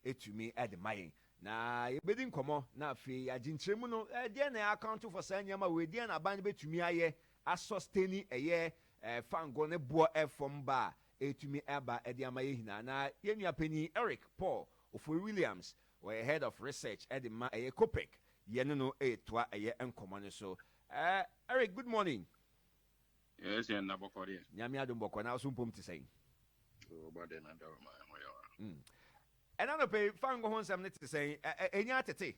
etumi ede mayen na yebedi nkomo na afi agintremu no de na account for sanyama we de na ban betumi aye asustaining eye fango ne bo efom ba etumi eba ede amaye hina na yenua pani Eric Paul of Williams we head of research ede ma eye Kopek yene no etwa eye nkomo ne so Eric, good morning. Yes, and Nabokori. Nyami adumboko na usumpum ti say. Oh, but then I don't mind. And I don't pay fango hon some to say enya tete.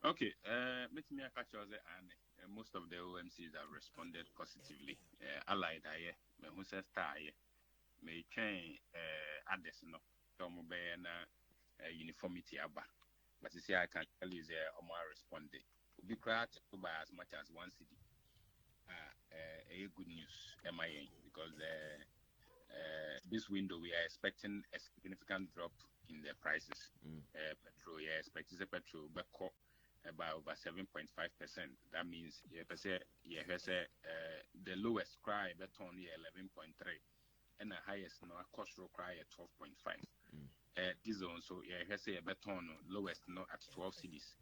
Okay, let me catch us and most of the OMCs have responded positively. Allied aye, me who says tie, may change others no, Tomo uniformity abba. But you see, I can tell you there, Omar responded. We cried to buy as much as one city. A good news, MIA, because this window we are expecting a significant drop in the prices. Petrol, yeah, expecting the petrol back about over 7.5%. That means the lowest cry bet only 11.3, and the highest no cost cry at 12.5. This also a beton lowest no at 12 cities.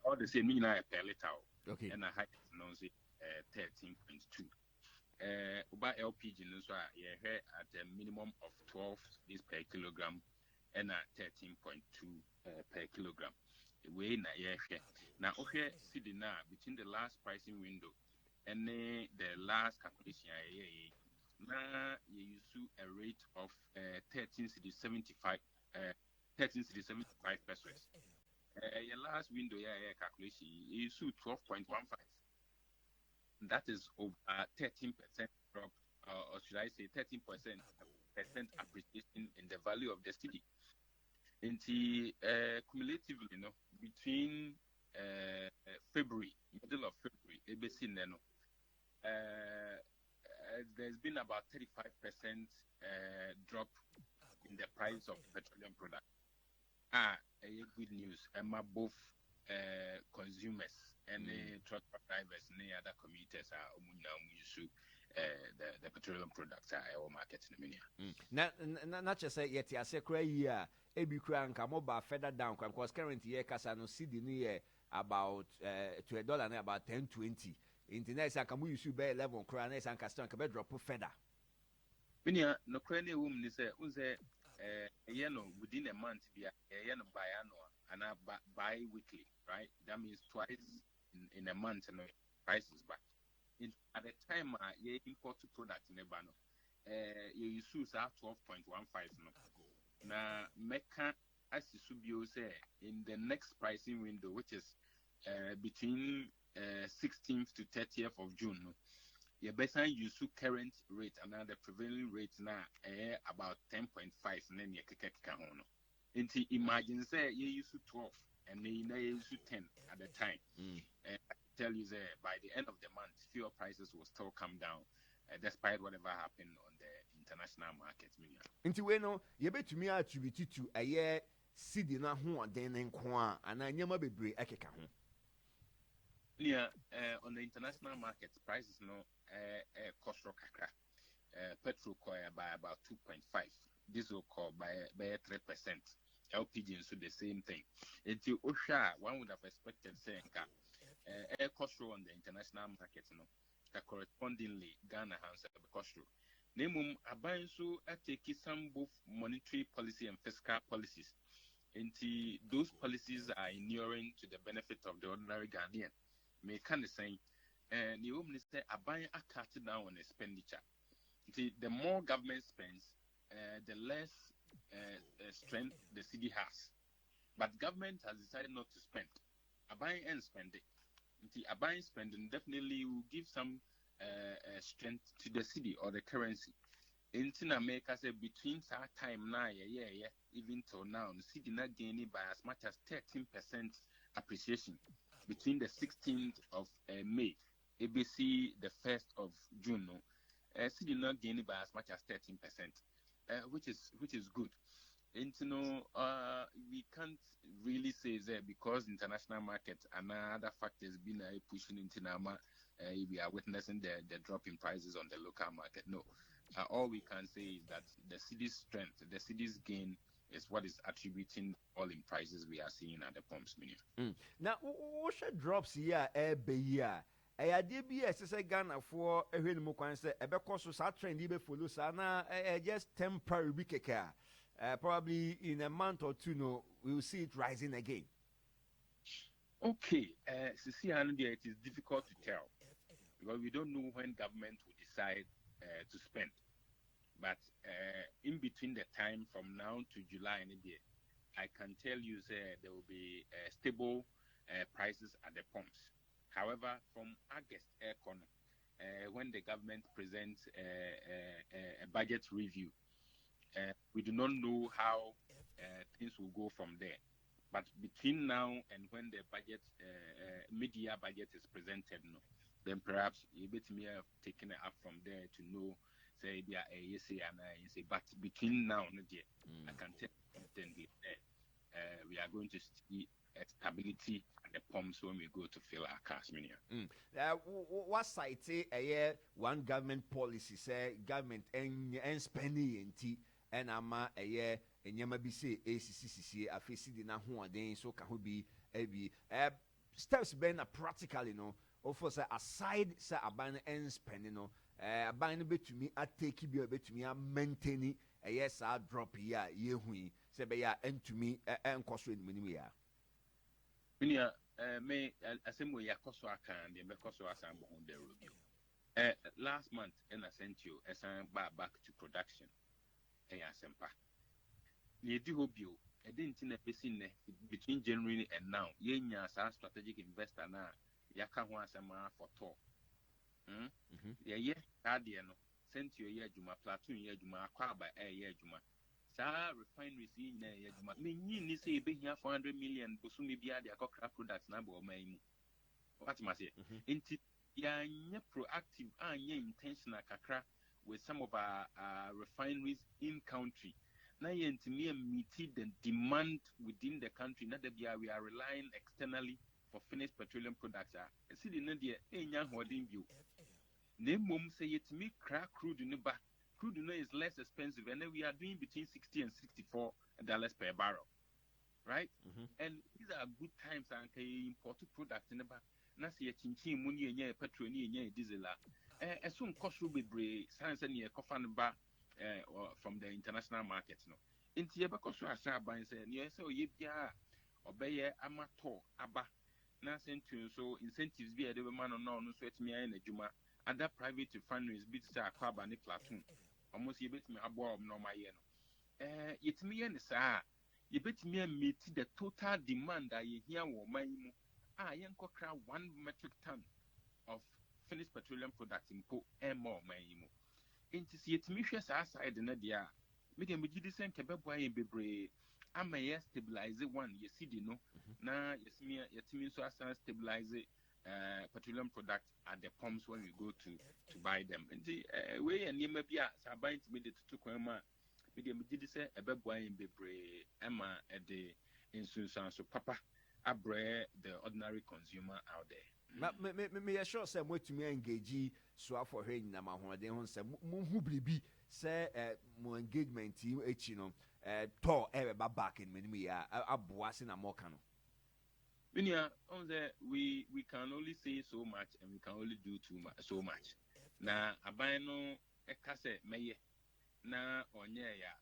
All the same mean I per liter. Okay. And a highest no 13.2. About LPG no so at a minimum of 12 is per kilogram and at 13.2 per kilogram. Way na now okay see the now between the last pricing window and the last calculation now you use a rate of 13.75 pesos. Your last window calculation you use 12.15. That is over 13% drop, or should I say 13% appreciation in the value of the city. Cumulatively, between February, middle of February, there's been about 35% drop in the price of petroleum products. Good news. Both consumers and truck drivers and other commuters are use the petroleum products are our market in the Not just say yet ya say cry here ebi kura nka mobile further down because currently here kasa no cedi ni about to $1 na about 10.20 internet say kamu use be 11 kura na say nka stand ka be drop further minia no kura na wum ni say unze within a month be no biannual and bi-weekly, right? That means twice in a month and prices back. At the time you import product in the banner, you use 12.15 no. Now Mecca as you say in the next pricing window, which is between 16th to 30th of June, no, you better use current rate and the prevailing rate now about 10.5 and then you can Inti imagine say you used to 12 and then you used to 10 at the time. I tell you that by the end of the month, fuel prices will still come down, despite whatever happened on the international market. Inti we no you betumi attribute to a year city na ho den nko a ana nyama bebre ekeka ho. Yeah, on the international market, prices no cost kakra. Petrol coil by about 2.5. Diesel coil by 3%. LPG so the same thing. Until Osha, one would have expected saying air cost on the international market, correspondingly Ghana has a cost. Namum abayin so take some both monetary policy and fiscal policies. Until those policies are inuring to the benefit of the ordinary Ghanaian. May kind of say, the minister abayin are cut down on expenditure. The more government spends, the less strength the city has. But government has decided not to spend. Buying and spending. Buying spending definitely will give some strength to the city or the currency. In America, say between that time now, even till now, the city not gaining by as much as 13% appreciation between the 16th of May, ABC the 1st of June. City not gaining by as much as 13%. Which is good. And we can't really say that because international market and other factors been pushing into Nama, we are witnessing the drop in prices on the local market. No, all we can say is that the city's strength, the city's gain is what is attributing all in prices we are seeing at the pumps. Now, what drops here every year? Ɛyɛ bi a ɛsɛ sɛ Ghanafoɔ ɛhwɛ ne mu kwan sɛ ɛbɛkɔ so saa trend yi bɛfollow saa na just temporary bi kɛkɛ a probably in a month or two no we will see it rising again. Okay, it is difficult to tell because we don't know when government will decide to spend. But in between the time from now to July and I can tell you there will be stable prices at the pumps. However, from August when the government presents a budget review, we do not know how things will go from there. But between now and when the budget, mid-year budget is presented, then perhaps you may have taken it up from there to know, say, but between now and then, I can tell you we are going to see stability at the pumps when we go to fill our cars. What site a one government policy say government and spending and ama a year and yamabisi ACCC a facing na huade so can be steps been practically of say aside say aban and spending aban bet to me at take you bit to me a maintaining a yes I drop here ye hui say be ya and to me and cost with me may assemble ya cost and the cost on the review. Last month and I sent you a sign back to production. Sempa. Ye do hope you I didn't in a basin between January and now. Ye a strategic investor now. Yaka Wansama for talk. Ye Guardian sent you a year Juma platoon year Juma acquired by a year Juma. Sa refineries in a year Juma. Meaning say be here 400 million Busumi Bia the Nkawkaw products number or may. What must say? Inti ya proactive and ye intentional kakra with some of our refineries in country. Now, to me, meet the demand within the country. Not that we are relying externally for finished petroleum products. See the Nadia, young holding view. Name mum say it to me, crack crude in the back. Crude is less expensive, and then we are doing between $60 and $64 per barrel, right? And these are good times and import products in the back. Nasi a chinchin money and petrol and diesel. As soon cost will be brave, science and coffin bar from the international markets. No, in Tiabacoso, I shall buy and say, yes, so ye obey amateur, abba, nothing to so incentives be a man or no sweat me in a Juma, and that private refineries beats a club and a platoon. Almost you bet me a bob no my yen. Yet me and the sir, you bet me and meet the total demand that you hear or my Nkawkaw 1 metric ton of finished petroleum products in po and more my into see it me aside in a dia medium with the same kebabwa in bebre I may stabilize one you see no na yes me yet means so as stabilize petroleum products at the pumps when we go to buy them and the way and you may be buying to me the two kwema medium with the same kebabwa in bebre emma at the insurance so papa abre the ordinary consumer out there. Me sure say mo tumi engage so for her na ma ho den ho say mo hu bribi say mo engagement yi echi no to e ba back in me ya aboa se na mo ka no. On the we can only say so much and we can only do so much. Na aban no e ka say meye na onye ya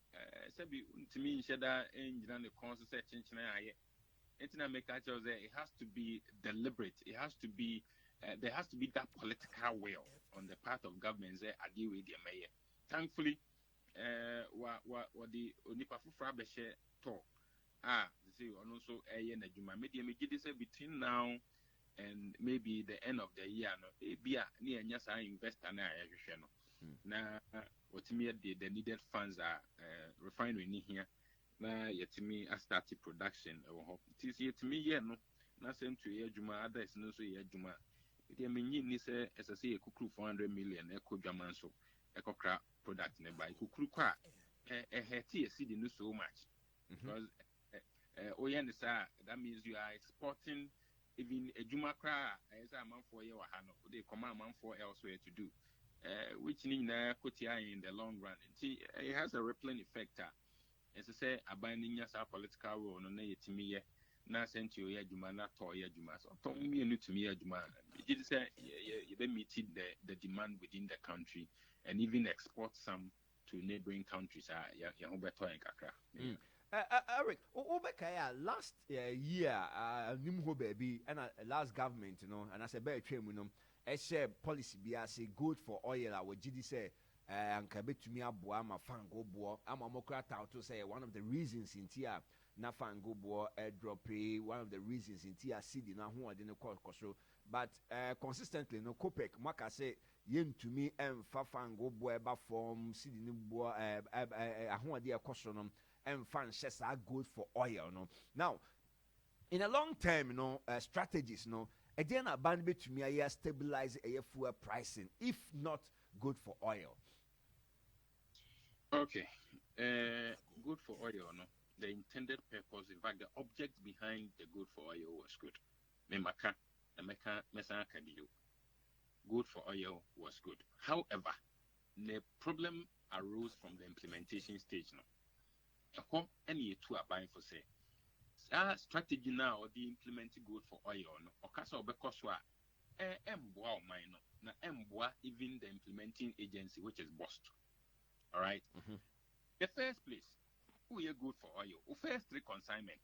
sabi ntimi nhyeda enjina ne kon so say chinchina aye. It has to be deliberate. It has to be there has to be that political will on the part of governments there agree with the mayor. Thankfully, what the Onipafu Beshe talk see also between now and maybe the end of the year no be near nyasa investor na what me the needed funds are refinery in here. Na yetimi a started production it is yetimi ye no na same to ye juma others no so ye juma it menyi ni say as I say kukuru 400 million dwaman so ekokra product ne buy kukuru kwa heti e seed no so much because that means you are exporting even a juma kra as a man for ye wa ha no they command man for elsewhere to do which ni na kotia in the long run it has a rippling effect as I say, abandoning us our political role, no, yetimi, na sent you a juma, not to ya juma. So, told me new to me a juma. It is a meeting the demand within the country and even export some to neighboring countries. Yahubeto and Kakra. Eric, Obekaya last year, Nimho baby, and last government, you know, and as a bear train, you know, a share policy be as a good for oil. I would GD say, and Kabit to me, Abuama Fango Boa, I'm a Mokrata to say one of the reasons in Tia Nafango Boa airdrop, one of the reasons in Tia City, now who I didn't call Kosho, but consistently, no Kopek, Maka say, yen to me, and Fafango Boa, form, City Boa, who I dear Koshonom. And funds are good for oil, no. Now, in a long term, strategies, again, a band to me, I stabilize a fuel pricing, if not good for oil. Okay, good for oil, no. The intended purpose, in fact, the object behind the good for oil was good. Memaka, the Meka Kadiyo. Good for oil was good. However, the problem arose from the implementation stage, no. Any two are buying for say strategy now or the implementing good for oil no or castle because mboa mine na mboa even the implementing agency which is bust. All right. The first place who are good for oil first three consignment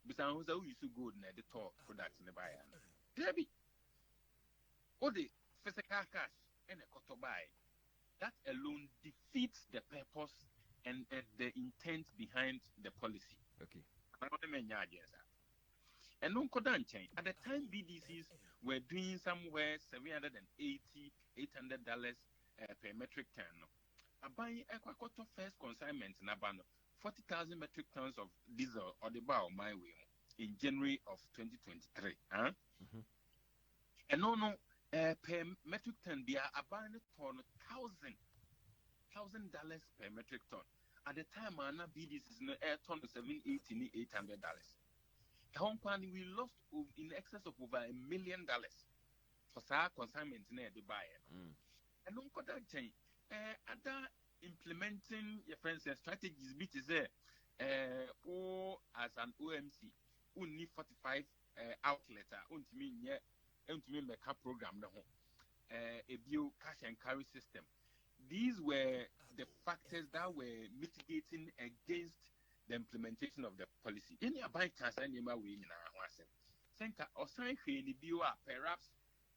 because who used to good na the top products in the buyer Debbie all the physical cash and a koto buy that alone defeats the purpose and the intent behind the policy. Okay. And no chain. At the time, BDCs were doing somewhere $780, $800 per metric ton. I buy a first consignment in Abano, 40,000 metric tons of diesel or the bar my way in January of 2023. And no, per metric ton, they are about $1,000 per metric ton. At the time, our BDC is no air ton of $780, $800. Hong Kong, we lost in excess of over $1 million for our consignment in the buyer. And don't got that change. Other implementing your friends and strategies, bit is there. Or as an OMC, who need 45 outlets, to me make a program, a bio cash and carry system. These were the factors that were mitigating against the implementation of the policy. Any by chance, any way in our house. Senka or sign the bio perhaps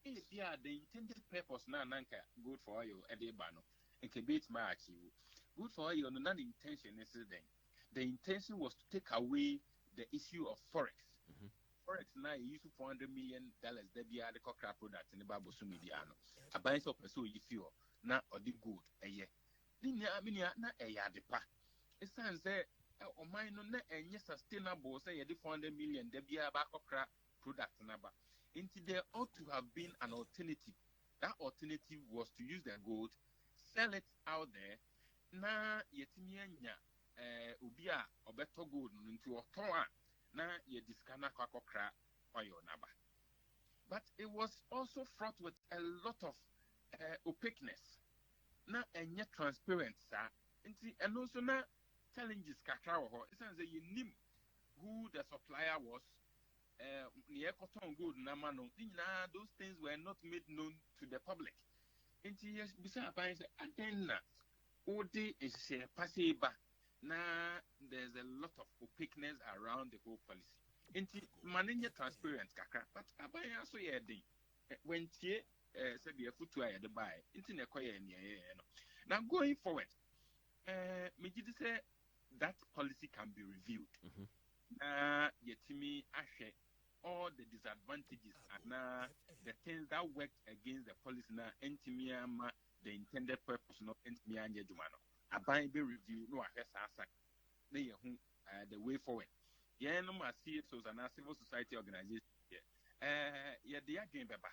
if the intended purpose now good for you at the bano and can beat my achieve. Good for you, no intention is the intention was to take away the issue of forex. Forex now you use $400 million that be the cockroach products in the Babu Sumidiano. A buy of a so if you na or the good a year. Linia na a yadipa. It sounds there or mine no and yes sustainable say the $400 million there be a back of crap product number. Into there ought to have been an alternative. That alternative was to use the gold, sell it out there. Na yetimianya ubia or better gold into a toa na ye discana kwakokra oil number. But it was also fraught with a lot of opaqueness. Na enye transparent sir. And also na challenges kakra ho. It sounds that you knew who the supplier was. Near cotton good namano. Those things were not made known to the public. Into yes, besides and then Odi is a passiba. Now there's a lot of opaqueness around the whole policy. Into managing transparent kakra, but abaya so yeah when tie said the foot to the buy into the choir. Now going forward, me did say that policy can be reviewed. Yet me ashe all the disadvantages and the things that worked against the policy now entimiama the intended purpose no entimianya jumano. A buy be review no asa the way forward. Yeah, no ma CSOs and civil society organizations. Yeah, they are game beba.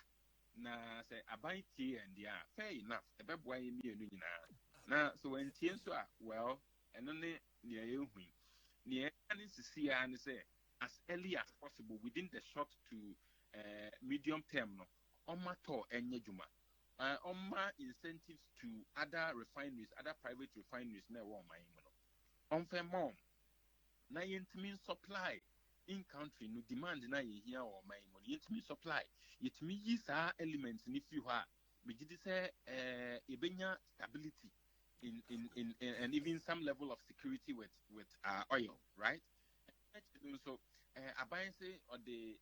Na say abai tea and they are fair enough. The beb why me na so when tea so well and only near you near and see and say as early as possible within the short to medium term no oma to enye juma oma incentives to other refineries, other private refineries na wo man no on fair mom na yentimi supply in country no demand na ye here or my money yentimi supply yetimi yi saa elements ni fi ha me gidi say ebenya stability in and even some level of security with oil, right? So aban say or the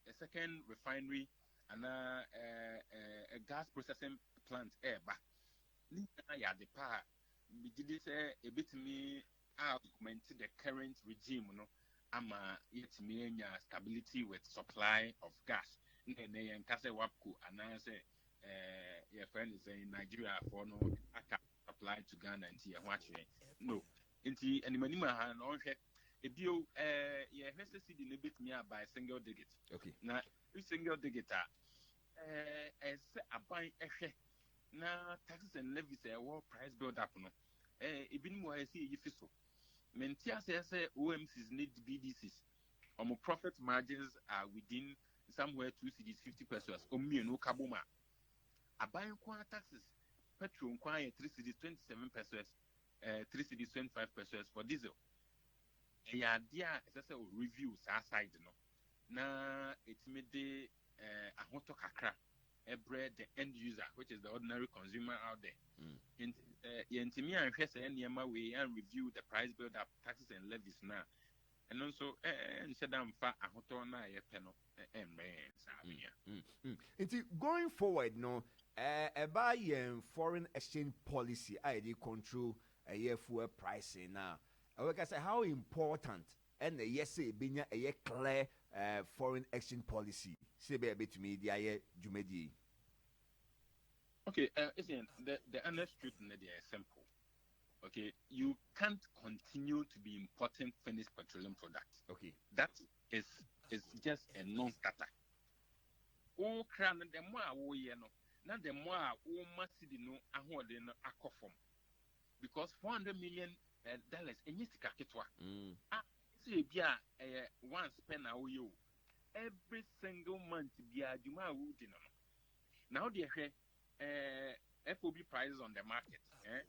a second refinery and a gas processing plant ba ni na ya de pa me gidi say e betimi augment the current regime no ama yetimi enya stability with supply of gas na yen kase wapku and say your friend is in Nigeria for no apply to Ghana and here watch no into any money man on a bio yeah has to see the limit me by single digit. Okay. Now single digit as a buy now taxes and levies a war price build up no even more I see if so mentia says OMCs need BDCs profit margins are within somewhere 2 cities 50 pesos or me no kabuma a buying taxes petrol inquire 3 cities 27 pesos 3 cities 25 pesos for diesel yeah dear as I reviews aside no na it made the kakra the end user which is the ordinary consumer out there in me and way and review the price build up taxes and levies now and also going forward no about foreign exchange policy I control a year fuel pricing now I can say how important and yes say being a clear foreign exchange policy say be a bit to me the jumedi. Okay, the honest truth is simple. Okay, you can't continue to be importing finished petroleum products. Okay, that is just a non-starter. Oh, crown the more no, not the more must no akofom because $400 million in yisika kitwa. See one spend you every single month be a juma now the FOB prices on the market.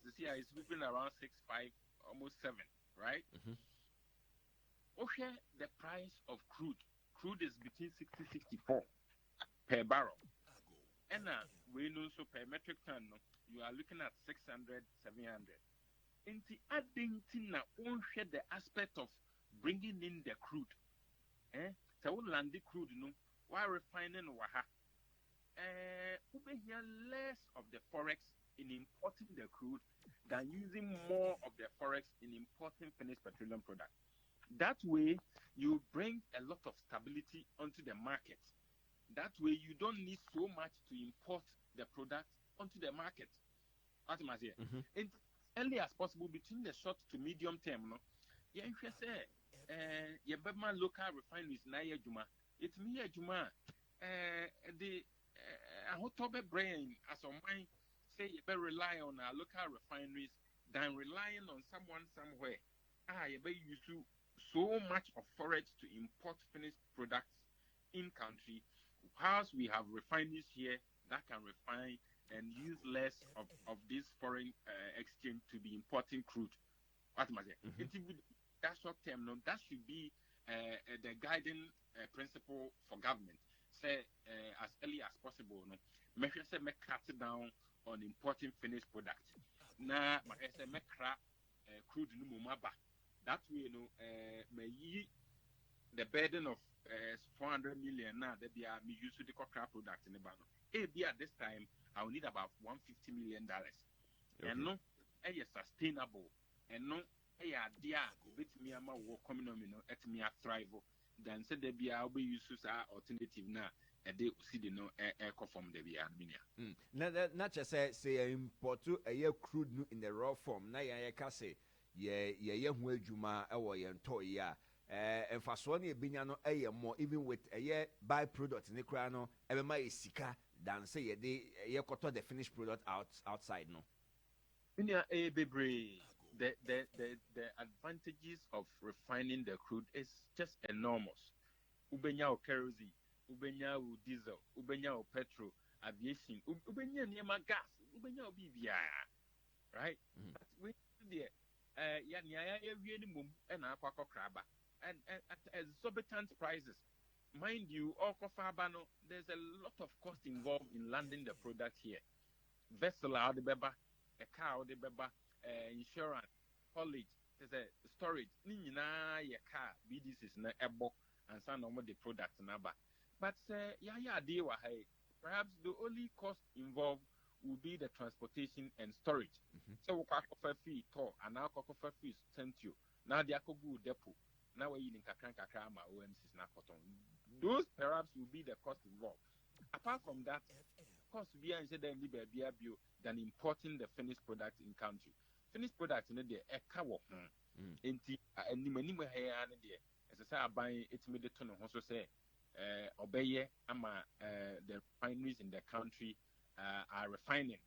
You see, it's moving around 6.5, almost 7, right? Okay, the price of crude. Crude is between 60-64 per barrel. And we know so per metric ton, you are looking at 600-700. In the adding the aspect of bringing in the crude. So land the crude, while refining waha. Here less of the forex in importing the crude than using more of the forex in importing finished petroleum products. That way, you bring a lot of stability onto the market. That way, you don't need so much to import the product onto the market. As early as possible between the short to medium term, no. Yeah, if you say, local refineries na juma, it's me juma. I hope brain as a mind say you better rely on our local refineries than relying on someone somewhere. You better use so much of forex to import finished products in country. Whilst we have refineries here that can refine and use less of this foreign exchange to be importing crude. What am I saying? That short term, no, that should be the guiding principle for government. Say as early as possible, no. Make sure say make cut down on importing finished products. Now, make say make crude no mumaba. That way, may the burden of 400 million now that they are used to the crop products in the banner. At this time, I will need about $150 million. Okay. And no, sustainable. And no, idea with me a work coming on, at me a thrive. Then said there be I'll be used to alternative now. And they see the no air from the Armenia. Not just say import a year crude in the raw form. Na ya kase ye well juma or ye toya. And for Sony Binyano a more even with a year byproduct in the crano, every is sicker than say a day a quarter the finished product outside no. A baby. The advantages of refining the crude is just enormous. Ubenya o kerosene, ubenya o diesel, ubenya o petrol, aviation, ubenya niema gas, ubenya o BBI, right? But we there ya nya ya wie ni mum na akwa kraba and at exorbitant prices. Mind you, Okofabano, there's a lot of cost involved in landing the product here. Vessel out the beba, a car out the beba, insurance, haulage, there's a storage. Nina ya car, BDC is na ebo and some of the products naba. But dear, perhaps the only cost involved will be the transportation and storage. So we fee tour and now fee sent you. Now the AGOO depot. Now we're in Nkawkaw OMC is not cotton. Those perhaps will be the cost involved. Apart from that, cost beyond than importing the finished product in country. Finished product in the cow. And the many hair and the as I say, I buy it made the ton of also say obey the refineries in the country are refining.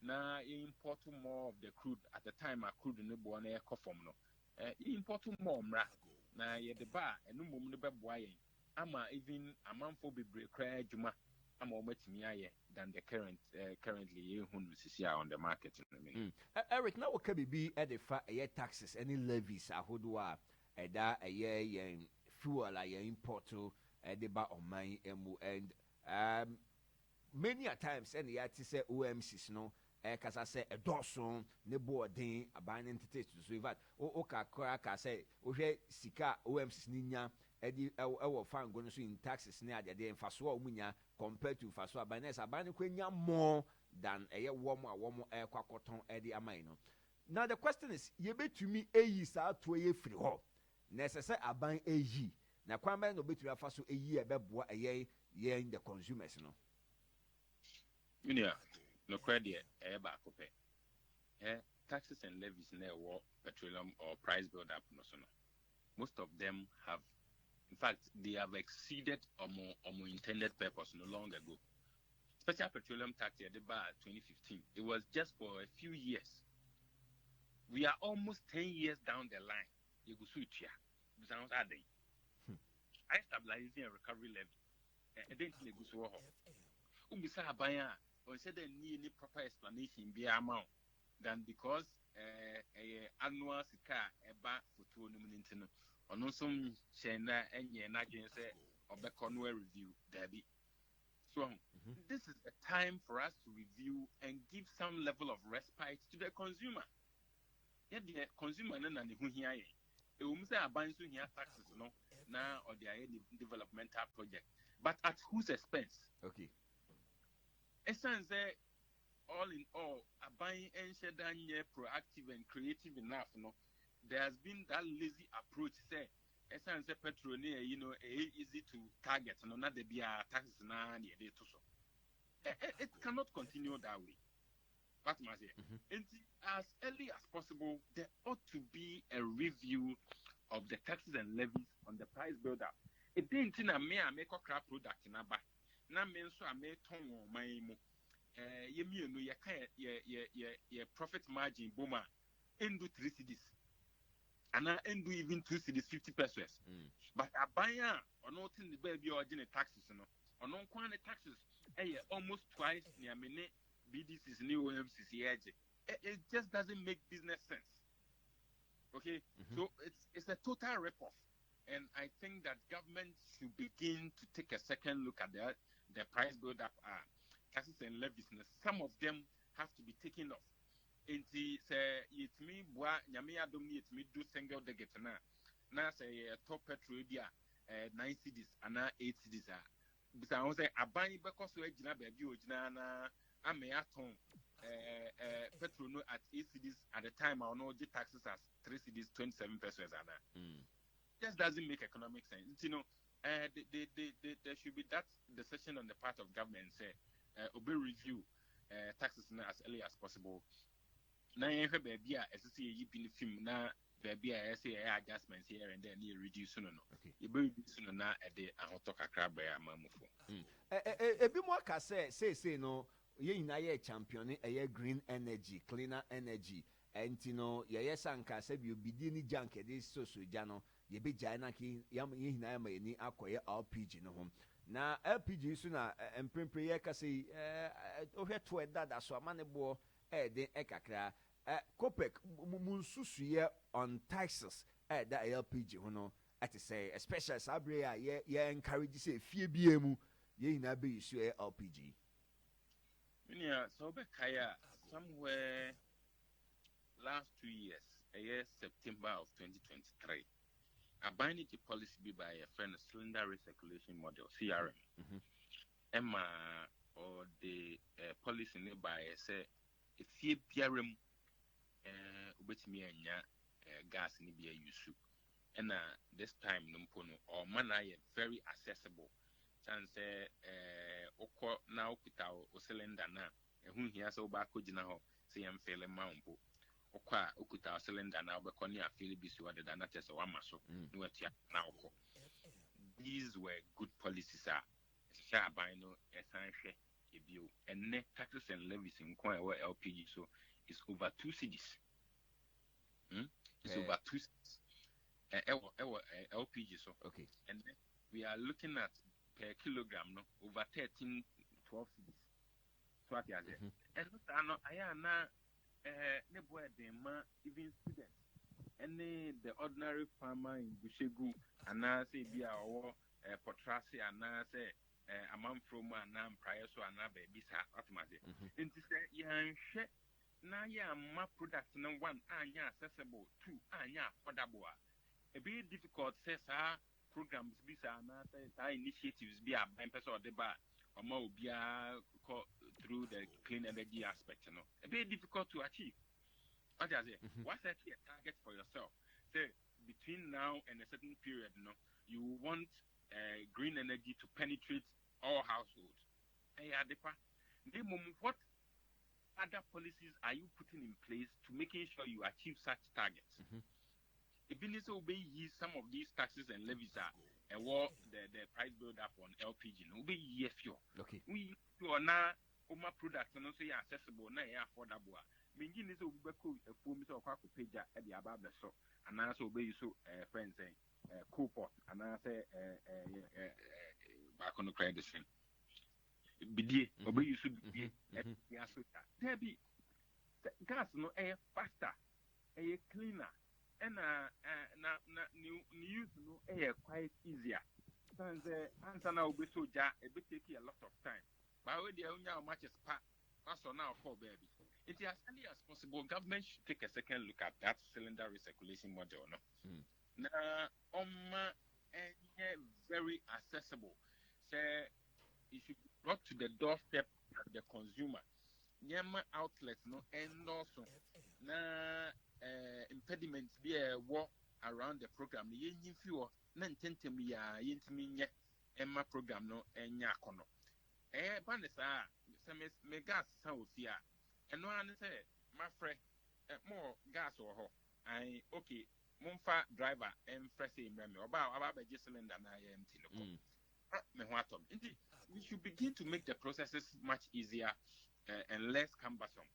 Now import more of the crude at the time I crude in the born air coffin. Import more na ye the bar and no mum the beboy. Ama even a month for be cry juma ama ometimi aye than the currently on the market. Eric, now what can be at the taxes, any levies, ahodoa, da a year fuel a year import to the bar of my and many a times any say OMCs no. Because I say a dozen, ne boarding, a binding entity to survive. Crack, I say, Sika, OMCs Nina, Eddie, our fan going to in taxes near the day in Fasua Munya compared to Fasua Banes, a binding more than a year warmer air quacoton Eddie Amino. Now the question is, ye bet to me a year out to a year free hop. Necessary a buying a ye. Now, Quamban no bet to a Fasu a year, a year in the consumers, no. No credit, taxes and levies near war, petroleum or price build up. Most of them have, in fact, they have exceeded or more intended purpose no long ago. Special petroleum tax at the bar 2015, it was just for a few years. We are almost 10 years down the line. You go switch here. I stabilizing a recovery levy. I didn't think it was so or said they need any proper explanation be amount than because annual sika eba for 2 nominating or no some shena and ye say of the Conway review Debbie. So this is a time for us to review and give some level of respite to the consumer. Yet the consumer and who here it will say a buying soon here taxes no now or the developmental project. But at whose expense? Okay. Essence all in all, a buying and proactive and creative enough. No, there has been that lazy approach. Say, essence petrol easy to target. No, not the beer taxes na the day to so. It cannot continue that way. What must I say? As early as possible, there ought to be a review of the taxes and levies on the price build-up. It didn't make a crap product in a buy. Na men so ame ton my mu ye mienu ye kan ye profit margin boma endu 3 cedis ana endu even 2 cedis 50 pesos but abaya ono tin the baby original taxes no ono kwan the taxes almost twice near many BDC's new OMCC age. It just doesn't make business sense. Okay, so it's a total rip-off, and I think that government should begin to take a second look at the price build-up taxes and levies. Some of them have to be taken off. Inti say it me boa nyame adom ni it me do single digit na say top petrol dia 9 cedis and 8 cedis bisa won say aban be ko so agina ba bi ogina na ame aton petrol no at 8 cedis at the time I know the taxes as 3 cedis 27 pesos just doesn't make economic sense. You know, there should be that decision on the part of government say obe review taxes as early as possible. Na yehwe baby a esese yi bi ne film na baby a say adjustments here and then you reduce no. You be reduce no na e de ahoto kakra ba ya mamufo. Ebi mo aka say no ye nyina ye champion e green energy, cleaner energy. And you know, sanka said you be dini junk this so jano, ye be jana ki yam yina ni akoye LPG no home. Na LPG sooner and print prayer kasi over to that so a man bo de ekakra Copec munsusuye on taxes that LPG hono at say especially sabre ye encourage say fie biemu ye na be issue LPG. So kaya somewhere last 2 years, a year September of 2023, a binding policy be by a friend cylinder recirculation model CRM. Emma or the policy by say if you PRM with me and gas in the use. And this time numpono or mana very accessible. Chance oko now put our cylinder na whom he has over kujinaho say I'm failing mambo. Okwa okuta cylinder now bekoni a feel busy what the natas or amaso now. These were good policies are Shabino essential view and net taxes and levies in Kwahu West LPG so it's over 2 cities. It's over 2 cities. LPG so okay. And we are looking at per kilogram no over 13, 12 cities. So what is it? And I am now even students and the ordinary farmer in Bushegu and now say be our potrasi and now say a man from a nam prior so another baby automatic. And to say, yeah, now yeah, my products no one accessible, two affordable. A bit difficult says programs be initiatives be a person or the bar or more be through the clean energy aspect, you know. A bit difficult to achieve. What does it? What's actually a target for yourself? Say between now and a certain period, you know, you want green energy to penetrate all households. What other policies are you putting in place to making sure you achieve such targets? If you need to obey some of these taxes and levies are and what the price build up on LPG, no be fuel. Okay. We are now my products and also accessible, now affordable. Meaning is a form of Kwaku page at the above the so and also obey so friends coupon and I say back on the credit stream. Bidie, obey you should be there be gas no air faster, air cleaner, and new use no air quite easier. Since the answer now be so it will take you a lot of time. But when the only how much is packed, that's now for baby. It is as early as possible. Government should take a second look at that cylinder recirculation model. No? Now, very accessible. Say it should be brought to the doorstep of the consumer. Yama outlets, no, and also na impediments be a war around the program. Yin few nantentem ya yintimi Emma program no enya kono. Banisa me gas saucia. And no one say, my friend, more gas or ho. I okay, Mumfa driver and fresh remember about the cylinder and I am Tino. Indeed, we should begin to make the processes much easier and less cumbersome,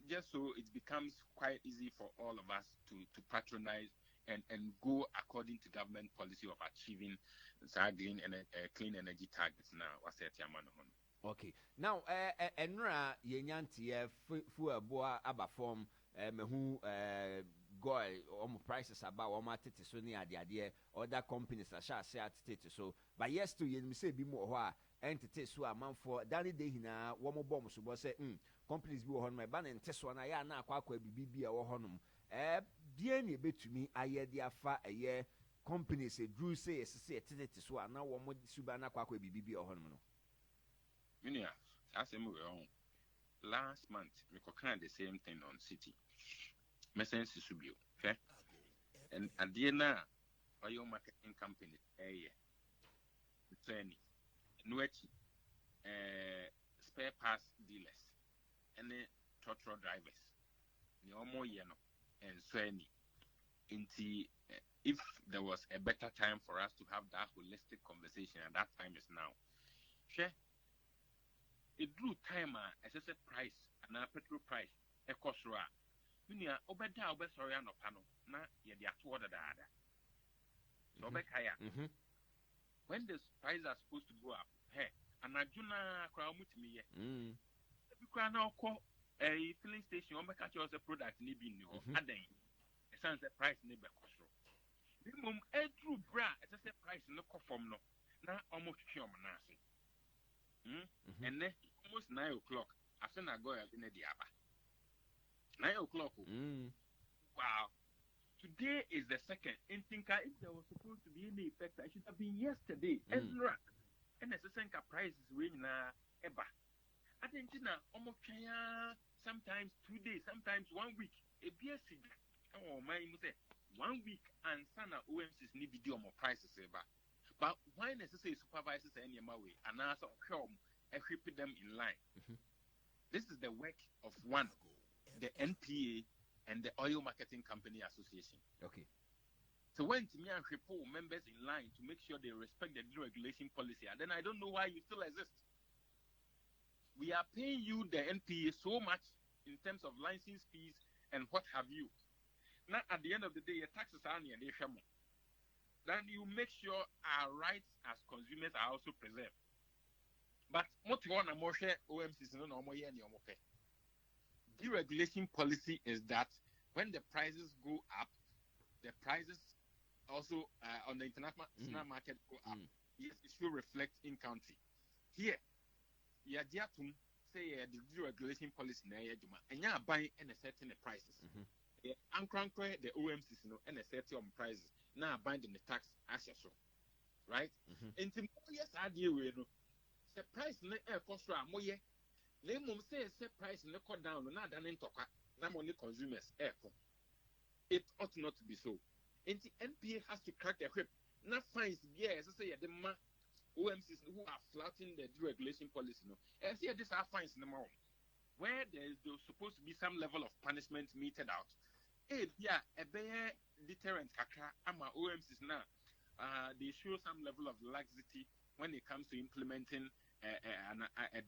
just so it becomes quite easy for all of us to patronize and go according to government policy of achieving green and clean energy targets now. What's that, Okay. Now, enra yenyanti fu aboa aba form mehu goil prices about tete so ni ade other companies are say tete so but yes to yen say bi mo ho a entity so amanfo dani de hina wo mo bom so bo say companies bi wo ho no ba na ente so na ya na akwa bibi a wo ho no bia ni betumi aye de afa companies drew say tete so na wo mo suba na akwa bibi a wo ho no. As last month, we could kind of the same thing on city. Message Subio, okay? And at the end, your marketing company, training, spare parts dealers, and the total drivers, and Sweni. If there was a better time for us to have that holistic conversation, and that time is now. Share. It drew time as a price and a petrol price a cost ra. Minia obeda sorry no pano na ye dia to order that. So higher. When the prices are supposed to go up, hey, and I do not crowd with me. We can now call a filling station on catch us a product ni bi no adan e sense the price ni be cost minimum e true bra e say price no ko from no na almost twi o na ase and then almost 9 o'clock after na go in the aba 9 o'clock wow. Today is the second. In Tinka, if there was supposed to be any effect, I should have been yesterday. And the second price is winning ever. I think almost sometimes 2 days, sometimes 1 week. A BSC, oh my, 1 week and sana OMCs need video more prices ever. But why necessary supervisors any way and also come and keep them in line? This is the work of one, the NPA. And the Oil Marketing Company Association. Okay. So when me and pull members in line to make sure they respect the deregulation policy, and then I don't know why you still exist. We are paying you the NPA so much in terms of license fees and what have you. Now at the end of the day, your taxes are near the shamo. Then you make sure our rights as consumers are also preserved. But what you want to more share OMCs no more year no more pay. Deregulation policy is that when the prices go up, the prices also on the international market go up. Yes, it should reflect in country. Here, you are to say the deregulation policy na yejuma, and you are buying and setting the prices. Ankrankwe the OMCs no and setting on prices. Now binding the tax as so, right? Into yes, I deal with the price na cost more. They mum say price no cut down, no than in Toka, not only consumers. It ought not to be so. And the NPA has to crack the whip. Not fines, yes, I say the OMCs who are flouting the deregulation policy. No, and see these are fines in the mouth. Where there's supposed to be some level of punishment meted out. Yeah, a bear deterrent kakra ama OMCs now. They show some level of laxity when it comes to implementing a